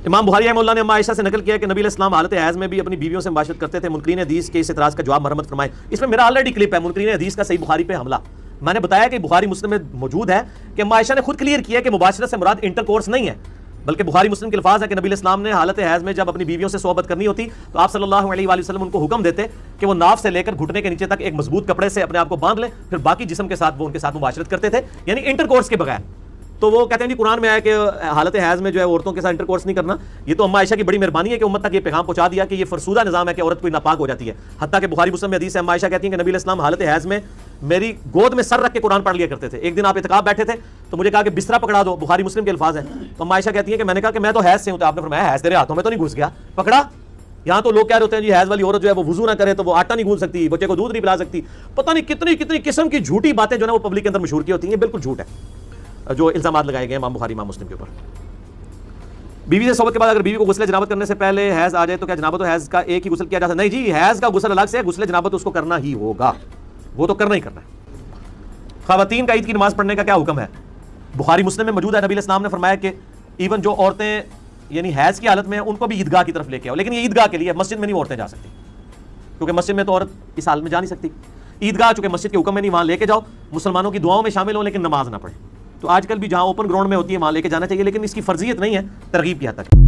امام بخاری رحمہ اللہ نے اما عائشہ سے نقل کیا کہ نبی علیہ السلام حالت حیض میں بھی اپنی بیویوں سے مباشرت کرتے تھے. منکرین حدیث کے اس اعتراض کا جواب مرحمت فرمائے. اس میں میرا آلریڈی کلپ ہے منکرین حدیث کا صحیح بخاری پہ حملہ. میں نے بتایا کہ بخاری مسلم میں موجود ہے کہ اما عائشہ نے خود کلیئر کیا کہ مباشرت سے مراد انٹر کورس نہیں ہے، بلکہ بخاری مسلم کے الفاظ ہے کہ نبی علیہ السلام نے حالت حیض میں جب اپنی بیویوں سے صحبت کرنی ہوتی تو آپ صلی اللہ علیہ وآلہ وسلم ان کو حکم دیتے کہ وہ ناف سے لے کر گھٹنے کے نیچے تک ایک مضبوط کپڑے سے اپنے آپ کو باندھ لیں، پھر باقی جسم کے ساتھ وہ ان کے ساتھ مباشرت کرتے تھے، یعنی انٹر کورس کے بغیر. تو وہ کہتے ہیں جی قرآن میں آیا کہ حالت حیض میں جو ہے عورتوں کے ساتھ انٹر کورس نہیں کرنا. یہ تو اما عائشہ کی بڑی مہربانی ہے کہ امت تک یہ پیغام پہنچا دیا کہ یہ فرسودہ نظام ہے کہ عورت کوئی ناپاک ہو جاتی ہے. حتیٰ کہ بخاری مسلم میں حدیث ہے اما عائشہ کہتی ہیں کہ نبی علیہ السلام حالت حیض میں میری گود میں سر رکھ کے قرآن پڑھ لیا کرتے تھے. ایک دن آپ اعتکاف بیٹھے تھے تو مجھے کہا کہ بستر پکڑا دو، بخاری مسلم کے الفاظ ہیں. تو اما عائشہ کہتی ہیں کہ میں نے کہا کہ میں تو حیض سے ہوں. تو آپ نے فرمایا حیض تیرے ہاتھوں میں تو نہیں گھس گیا، پکڑا. یہاں تو لوگ کہہ رہے ہوتے ہیں جی حیض والی عورت جو ہے وہ وضو نہ کرے تو وہ آٹا نہیں گون سکتی، بچے کو دودھ نہیں پلا سکتی. پتہ نہیں کتنی کتنی قسم کی جھوٹی باتیں جو ہے وہ پبلک کے اندر مشہور کی ہوتی ہیں. بالکل جھوٹ ہے جو الزامات لگائے گئے امام بخاری امام مسلم کے اوپر. بیوی سے صحبت کے بعد اگر بیوی کو غسل جنابت کرنے سے پہلے حیض آ جائے تو کیا جنابت و حیض کا ایک ہی غسل کیا جا سکتا ہے؟ نہیں جی، حیض کا غسل الگ سے ہے، غسل جنابت اس کو کرنا ہی ہوگا، وہ تو کرنا ہی کرنا ہے. خواتین کا عید کی نماز پڑھنے کا کیا حکم ہے؟ بخاری مسلم میں موجود ہے نبی علیہ السلام نے فرمایا کہ ایون جو عورتیں یعنی حیض کی حالت میں ہیں ان کو بھی عیدگاہ کی طرف لے کے آؤ، لیکن یہ عیدگاہ کے لیے، مسجد میں نہیں عورتیں جا سکتی کیونکہ مسجد میں تو عورت اس حال میں جا نہیں سکتی. عیدگاہ چونکہ مسجد کے حکم میں نہیں، وہاں لے کے جاؤ، مسلمانوں کی دعاؤں میں شامل ہوں لیکن نماز نہ پڑھیں. تو آج کل بھی جہاں اوپن گراؤنڈ میں ہوتی ہے وہاں لے کے جانا چاہیے، لیکن اس کی فرضیت نہیں ہے، ترغیب کی حد تک.